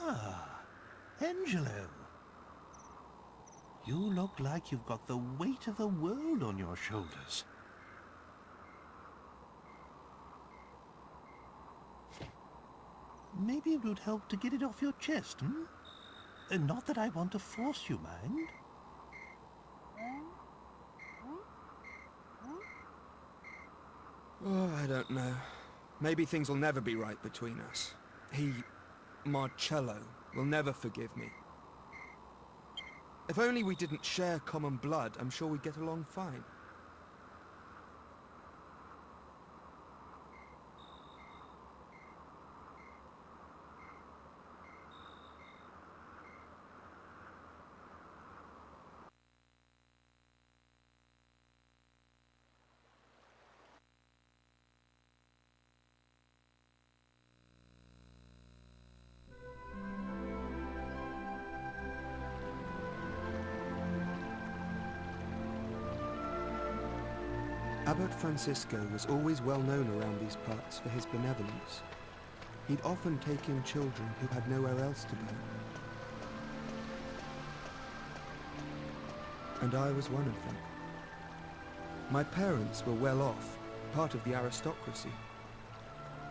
Ah, Angelo. You look like you've got the weight of the world on your shoulders. Maybe it would help to get it off your chest, hmm? Not that I want to force you, mind. Oh, I don't know. Maybe things will never be right between us. Marcello, will never forgive me. If only we didn't share common blood, I'm sure we'd get along fine. Abbot Francisco was always well known around these parts for his benevolence. He'd often take in children who had nowhere else to go. And I was one of them. My parents were well off, part of the aristocracy.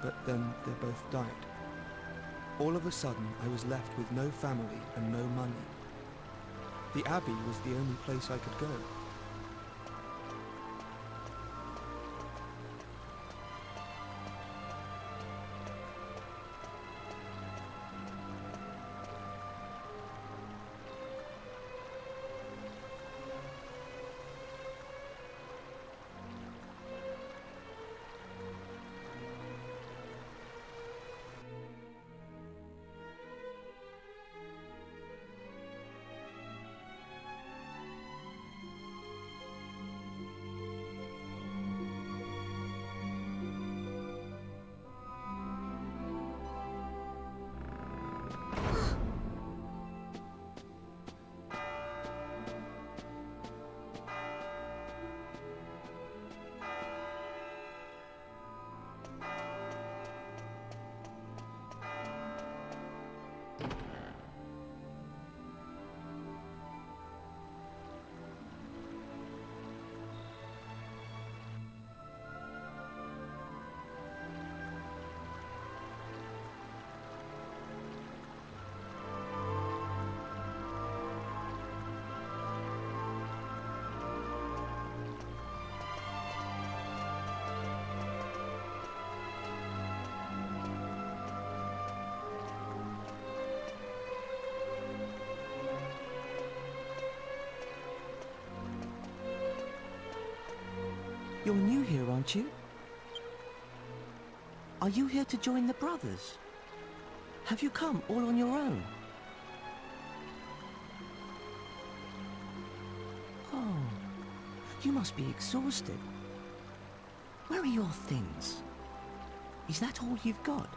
But then they both died. All of a sudden, I was left with no family and no money. The Abbey was the only place I could go. You're new here, aren't you? Are you here to join the brothers? Have you come all on your own? Oh, you must be exhausted. Where are your things? Is that all you've got?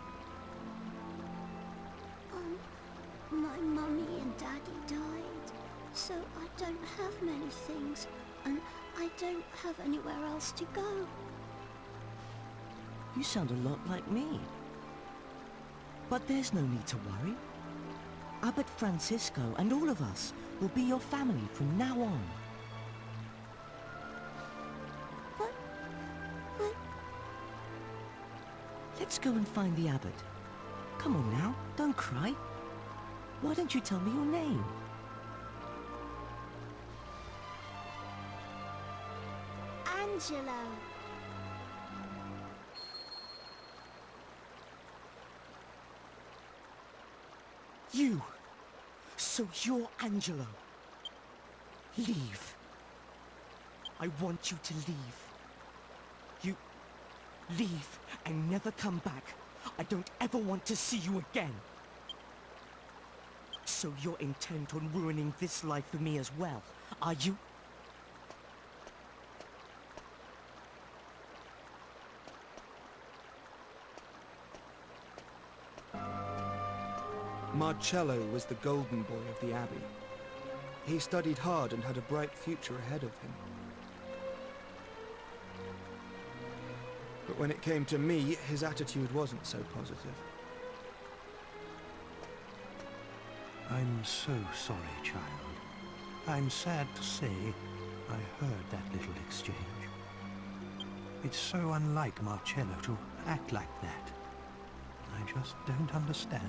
My mummy and daddy died, so I don't have many things, and I don't have anywhere else to go. You sound a lot like me. But there's no need to worry. Abbot Francisco and all of us will be your family from now on. But... Let's go and find the abbot. Come on now, don't cry. Why don't you tell me your name? Angelo. You! So you're Angelo. Leave. I want you to leave. You... leave and never come back. I don't ever want to see you again. So you're intent on ruining this life for me as well, are you? Marcello was the golden boy of the Abbey. He studied hard and had a bright future ahead of him. But when it came to me, his attitude wasn't so positive. I'm so sorry, child. I'm sad to say I heard that little exchange. It's so unlike Marcello to act like that. I just don't understand.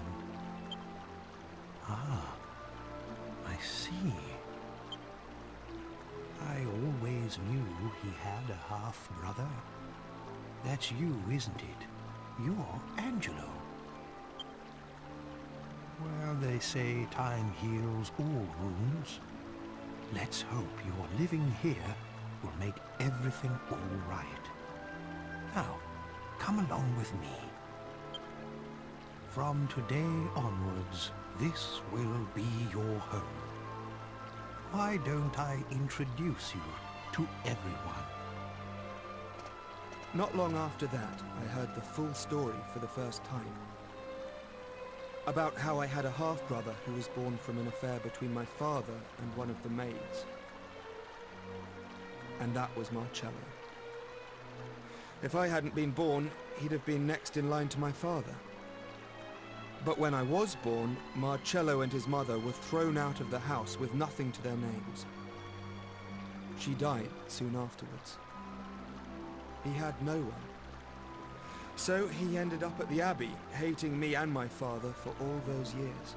Ah, I see. I always knew he had a half-brother. That's you, isn't it? You're Angelo. Well, they say time heals all wounds. Let's hope your living here will make everything all right. Now, come along with me. From today onwards, this will be your home. Why don't I introduce you to everyone? Not long after that, I heard the full story for the first time. About how I had a half-brother who was born from an affair between my father and one of the maids. And that was Marcello. If I hadn't been born, he'd have been next in line to my father. But when I was born, Marcello and his mother were thrown out of the house with nothing to their names. She died soon afterwards. He had no one. So he ended up at the Abbey, hating me and my father for all those years.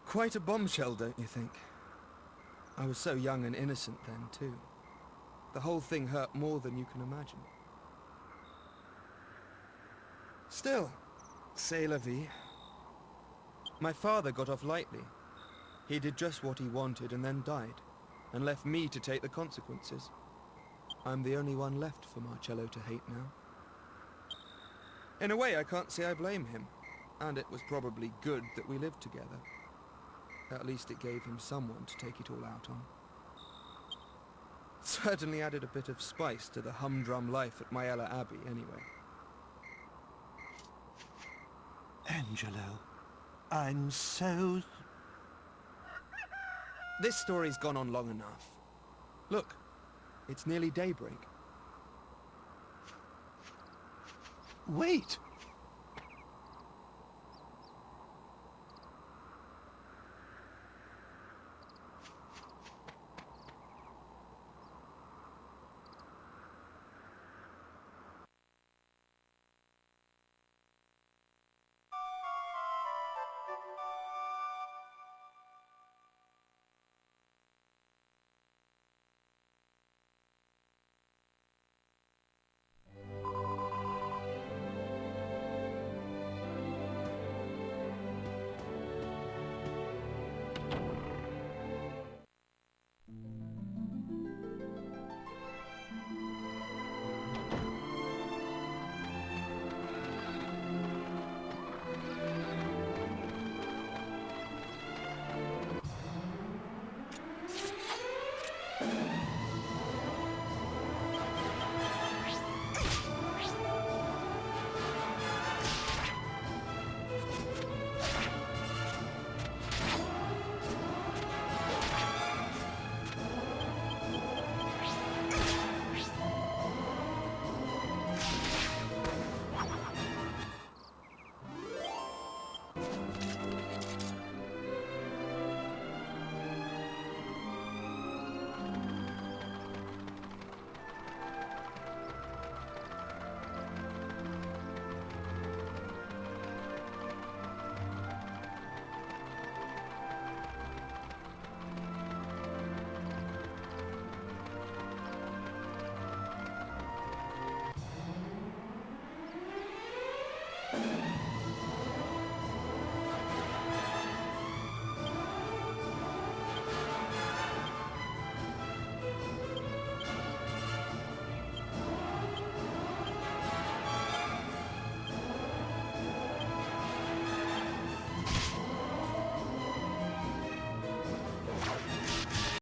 Quite a bombshell, don't you think? I was so young and innocent then, too. The whole thing hurt more than you can imagine. Still, c'est la vie. My father got off lightly. He did just what he wanted and then died, and left me to take the consequences. I'm the only one left for Marcello to hate now. In a way, I can't say I blame him, and it was probably good that we lived together. At least it gave him someone to take it all out on. Certainly added a bit of spice to the humdrum life at Myella Abbey, anyway. Angelo, I'm so... This story's gone on long enough. Look, it's nearly daybreak. Wait!